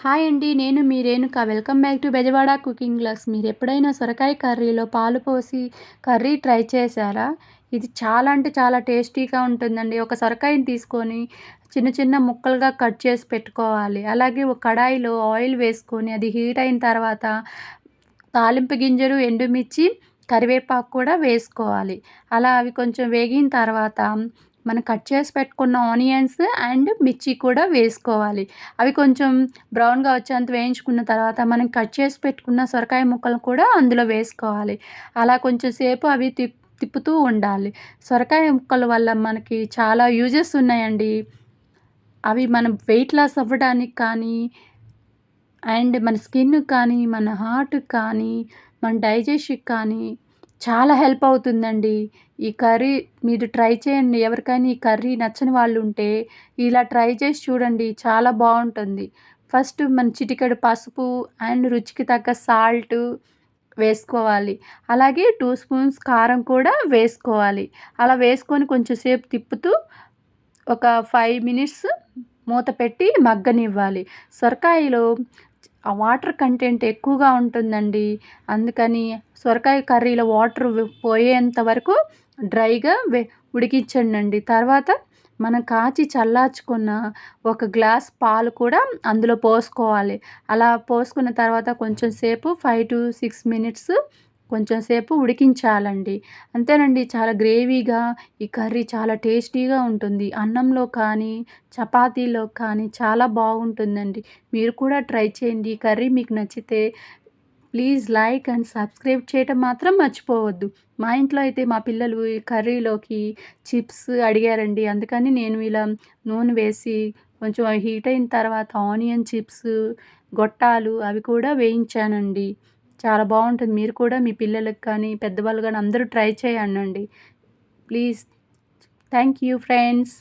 Hi అండి. నేను మీ Renuka. Welcome back to Bezawada cooking vlogs. మీరెప్పుడైనా సొరకాయ కర్రీలో పాలు పోసి కర్రీ ట్రై చేశారా? ఇది చాలా అంటే చాలా టేస్టీగా ఉంటుందండి. ఒక సొరకాయని తీసుకొని చిన్న చిన్న ముక్కలుగా కట్ చేసి పెట్టుకోవాలి. అలాగే ఒక కడాయిలో ఆయిల్ వేసుకొని అది హీట్ అయిన తర్వాత తాలింపు గింజలు, ఎండుమిర్చి, కరివేపాకు కూడా వేసుకోవాలి. అలా అవి కొంచెం వేగిన తర్వాత మనం కట్ చేసి పెట్టుకున్న ఆనియన్స్ అండ్ మిర్చి కూడా వేసుకోవాలి. అవి కొంచెం బ్రౌన్‌గా వచ్చేంత వేయించుకున్న తర్వాత మనం కట్ చేసి పెట్టుకున్న సొరకాయ ముక్కలను కూడా అందులో వేసుకోవాలి. అలా కొంచెం సేపు అవి తిప్పుతూ ఉండాలి. సొరకాయ ముక్కల వల్ల మనకి చాలా యూజెస్ ఉన్నాయండి. అవి మనం వెయిట్ లాస్ అవ్వడానికి కానీ అండ్ మన స్కిన్‌కి కానీ, మన హార్ట్‌కి కానీ, మన డైజెషన్‌కి కానీ చాలా హెల్ప్ అవుతుందండి. ఈ కర్రీ మీరు ట్రై చేయండి. ఎవరికైనా ఈ కర్రీ నచ్చని వాళ్ళుంటే ఇలా ట్రై చేసి చూడండి. చాలా బావుంటుంది. ఫస్ట్ మన చిటికెడు పసుపు అండ్ రుచికి తగ్గ సాల్టు వేసుకోవాలి. అలాగే 2 స్పూన్స్ కారం కూడా వేసుకోవాలి. అలా వేసుకొని కొంచెం సేపు తిప్పుతూ ఒక 5 మినిట్స్ మూత పెట్టి మగ్గనివ్వాలి. సొరకాయలో ఆ వాటర్ కంటెంట్ ఎక్కువగా ఉంటుందండి. అందుకని సొరకాయ కర్రీలో వాటర్ పోయేంత వరకు డ్రైగా ఉడికించండండి. తర్వాత మనం కాచి చల్లార్చుకున్న ఒక గ్లాస్ పాలు కూడా అందులో పోసుకోవాలి. అలా పోసుకున్న తర్వాత కొంచెం సేపు 5-6 మినిట్స్ కొంచెం సేపు ఉడికించాలండి. అంతేనండి, చాలా గ్రేవీగా ఈ కర్రీ చాలా టేస్టీగా ఉంటుంది. అన్నంలో కానీ, చపాతీలో కానీ చాలా బాగుంటుందండి. మీరు కూడా ట్రై చేయండి. ఈ కర్రీ మీకు నచ్చితే ప్లీజ్ లైక్ అండ్ సబ్స్క్రైబ్ చేయటం మాత్రం మర్చిపోవద్దు. మా ఇంట్లో అయితే మా పిల్లలు ఈ కర్రీలోకి చిప్స్ అడిగారండి. అందుకని నేను ఇలా నూనె వేసి కొంచెం అవి హీట్ అయిన తర్వాత ఆనియన్ చిప్స్, గొట్టాలు అవి కూడా వేయించానండి. చాలా బావుంటుంది. మీరు కూడా మీ పిల్లలకి కానీ, పెద్దవాళ్ళు గానీ అందరూ ట్రై చేయండండి. ప్లీజ్. Thank you friends.